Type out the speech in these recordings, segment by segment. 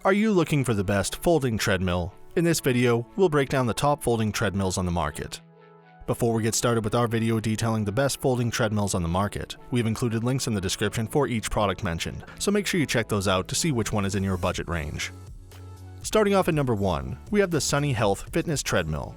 Are you looking for the best folding treadmill? In this video, we'll break down the top folding treadmills on the market. Before we get started with our video detailing the best folding treadmills on the market, we've included links in the description for each product mentioned, so make sure you check those out to see which one is in your budget range. Starting off at number 1, we have the Sunny Health Fitness Treadmill.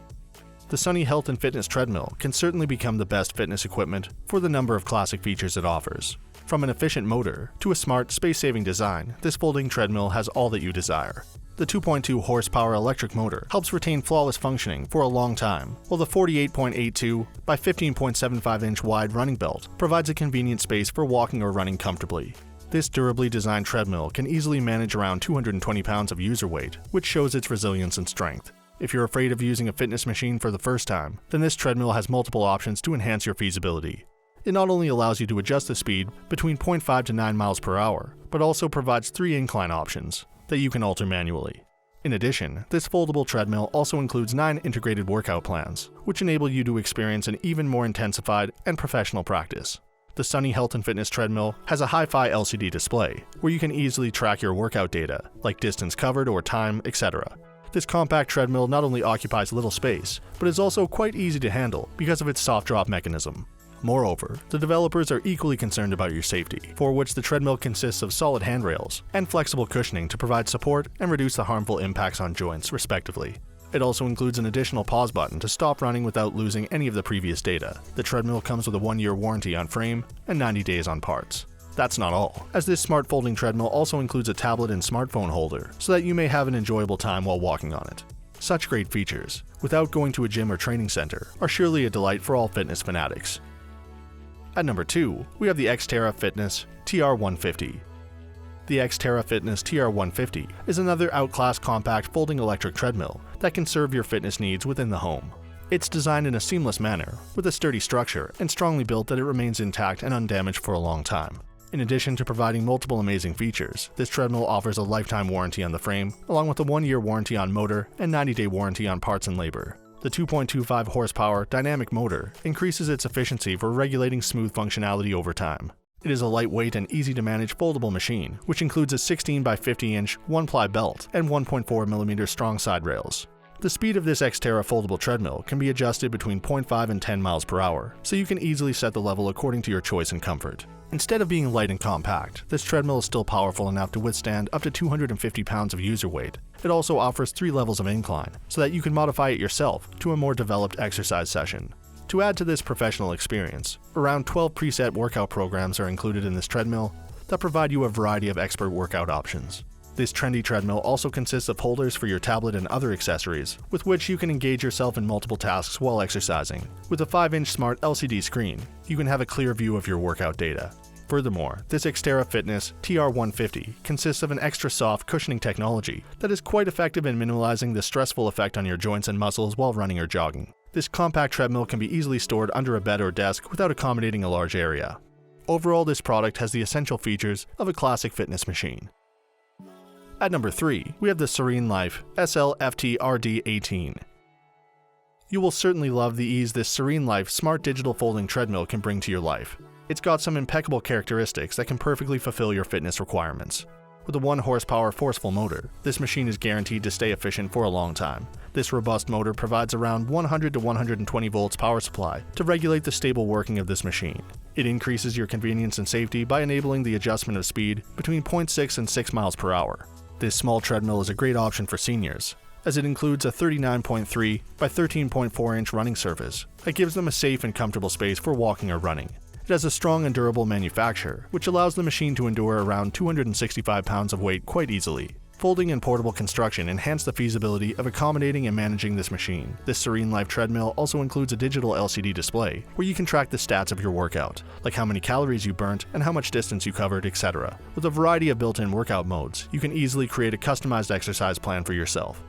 The Sunny Health and Fitness Treadmill can certainly become the best fitness equipment for the number of classic features it offers. From an efficient motor to a smart, space-saving design, this folding treadmill has all that you desire. The 2.2 horsepower electric motor helps retain flawless functioning for a long time, while the 48.82 by 15.75 inch wide running belt provides a convenient space for walking or running comfortably. This durably designed treadmill can easily manage around 220 pounds of user weight, which shows its resilience and strength. If you're afraid of using a fitness machine for the first time, then this treadmill has multiple options to enhance your feasibility. It not only allows you to adjust the speed between 0.5 to 9 miles per hour, but also provides 3 incline options that you can alter manually. In addition, this foldable treadmill also includes 9 integrated workout plans, which enable you to experience an even more intensified and professional practice. The Sunny Health and Fitness Treadmill has a hi-fi LCD display, where you can easily track your workout data, like distance covered or time, etc. This compact treadmill not only occupies little space, but is also quite easy to handle because of its soft drop mechanism. Moreover, the developers are equally concerned about your safety, for which the treadmill consists of solid handrails and flexible cushioning to provide support and reduce the harmful impacts on joints, respectively. It also includes an additional pause button to stop running without losing any of the previous data. The treadmill comes with a 1-year warranty on frame and 90 days on parts. That's not all, as this smart folding treadmill also includes a tablet and smartphone holder so that you may have an enjoyable time while walking on it. Such great features, without going to a gym or training center, are surely a delight for all fitness fanatics. At number 2, we have the Xterra Fitness TR150. The Xterra Fitness TR150 is another outclass compact folding electric treadmill that can serve your fitness needs within the home. It's designed in a seamless manner, with a sturdy structure and strongly built that it remains intact and undamaged for a long time. In addition to providing multiple amazing features, this treadmill offers a lifetime warranty on the frame, along with a 1-year warranty on motor and 90-day warranty on parts and labor. The 2.25 horsepower dynamic motor increases its efficiency for regulating smooth functionality over time. It is a lightweight and easy to manage foldable machine, which includes a 16 by 50 inch 1-ply belt and 1.4mm strong side rails. The speed of this Xterra foldable treadmill can be adjusted between 0.5 and 10 miles per hour, so you can easily set the level according to your choice and comfort. Instead of being light and compact, this treadmill is still powerful enough to withstand up to 250 pounds of user weight. It also offers 3 levels of incline, so that you can modify it yourself to a more developed exercise session. To add to this professional experience, around 12 preset workout programs are included in this treadmill that provide you a variety of expert workout options. This trendy treadmill also consists of holders for your tablet and other accessories, with which you can engage yourself in multiple tasks while exercising. With a 5-inch smart LCD screen, you can have a clear view of your workout data. Furthermore, this Xterra Fitness TR150 consists of an extra soft cushioning technology that is quite effective in minimizing the stressful effect on your joints and muscles while running or jogging. This compact treadmill can be easily stored under a bed or desk without accommodating a large area. Overall, this product has the essential features of a classic fitness machine. At number 3, we have the SereneLife SLFTRD18. You will certainly love the ease this SereneLife smart digital folding treadmill can bring to your life. It's got some impeccable characteristics that can perfectly fulfill your fitness requirements. With a 1 horsepower forceful motor, this machine is guaranteed to stay efficient for a long time. This robust motor provides around 100 to 120 volts power supply to regulate the stable working of this machine. It increases your convenience and safety by enabling the adjustment of speed between 0.6 and 6 miles per hour. This small treadmill is a great option for seniors, as it includes a 39.3 by 13.4 inch running surface that gives them a safe and comfortable space for walking or running. It has a strong and durable manufacture, which allows the machine to endure around 265 pounds of weight quite easily. Folding and portable construction enhance the feasibility of accommodating and managing this machine. This SereneLife treadmill also includes a digital LCD display where you can track the stats of your workout, like how many calories you burnt and how much distance you covered, etc. With a variety of built-in workout modes, you can easily create a customized exercise plan for yourself.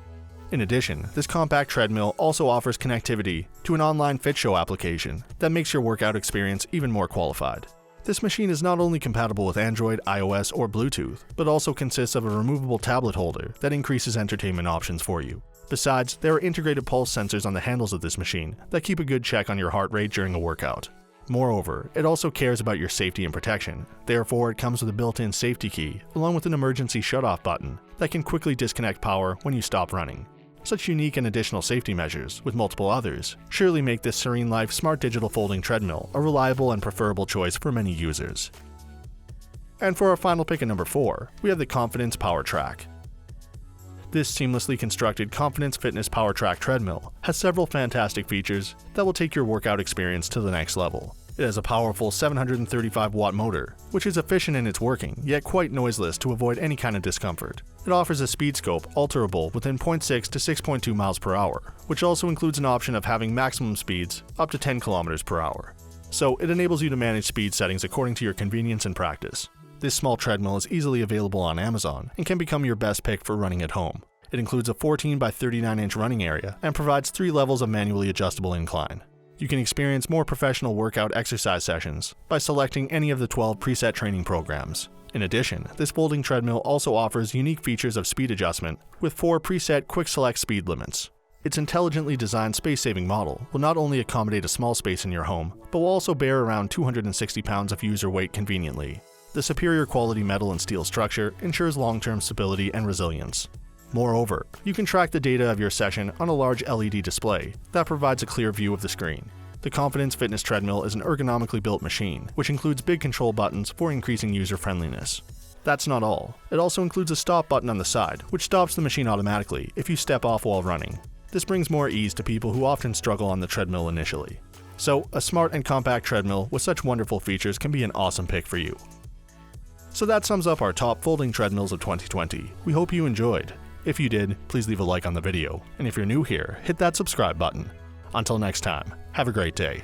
In addition, this compact treadmill also offers connectivity to an online fit show application that makes your workout experience even more qualified. This machine is not only compatible with Android, iOS, or Bluetooth, but also consists of a removable tablet holder that increases entertainment options for you. Besides, there are integrated pulse sensors on the handles of this machine that keep a good check on your heart rate during a workout. Moreover, it also cares about your safety and protection. Therefore, it comes with a built-in safety key, along with an emergency shut-off button that can quickly disconnect power when you stop running. Such unique and additional safety measures, with multiple others, surely make this SereneLife Smart Digital Folding Treadmill a reliable and preferable choice for many users. And for our final pick at number 4, we have the Confidence Power Trac. This seamlessly constructed Confidence Fitness Power Trac treadmill has several fantastic features that will take your workout experience to the next level. It has a powerful 735-watt motor, which is efficient in its working, yet quite noiseless to avoid any kind of discomfort. It offers a speed scope alterable within 0.6 to 6.2 miles per hour, which also includes an option of having maximum speeds up to 10 kilometers per hour. So it enables you to manage speed settings according to your convenience and practice. This small treadmill is easily available on Amazon and can become your best pick for running at home. It includes a 14 by 39-inch running area and provides 3 levels of manually adjustable incline. You can experience more professional workout exercise sessions by selecting any of the 12 preset training programs. In addition, this folding treadmill also offers unique features of speed adjustment with 4 preset quick select speed limits. Its intelligently designed space-saving model will not only accommodate a small space in your home, but will also bear around 260 pounds of user weight conveniently. The superior quality metal and steel structure ensures long-term stability and resilience. Moreover, you can track the data of your session on a large LED display that provides a clear view of the screen. The Confidence Fitness Treadmill is an ergonomically built machine, which includes big control buttons for increasing user friendliness. That's not all. It also includes a stop button on the side, which stops the machine automatically if you step off while running. This brings more ease to people who often struggle on the treadmill initially. So, a smart and compact treadmill with such wonderful features can be an awesome pick for you. So that sums up our top folding treadmills of 2020. We hope you enjoyed. If you did, please leave a like on the video, and if you're new here, hit that subscribe button. Until next time, have a great day.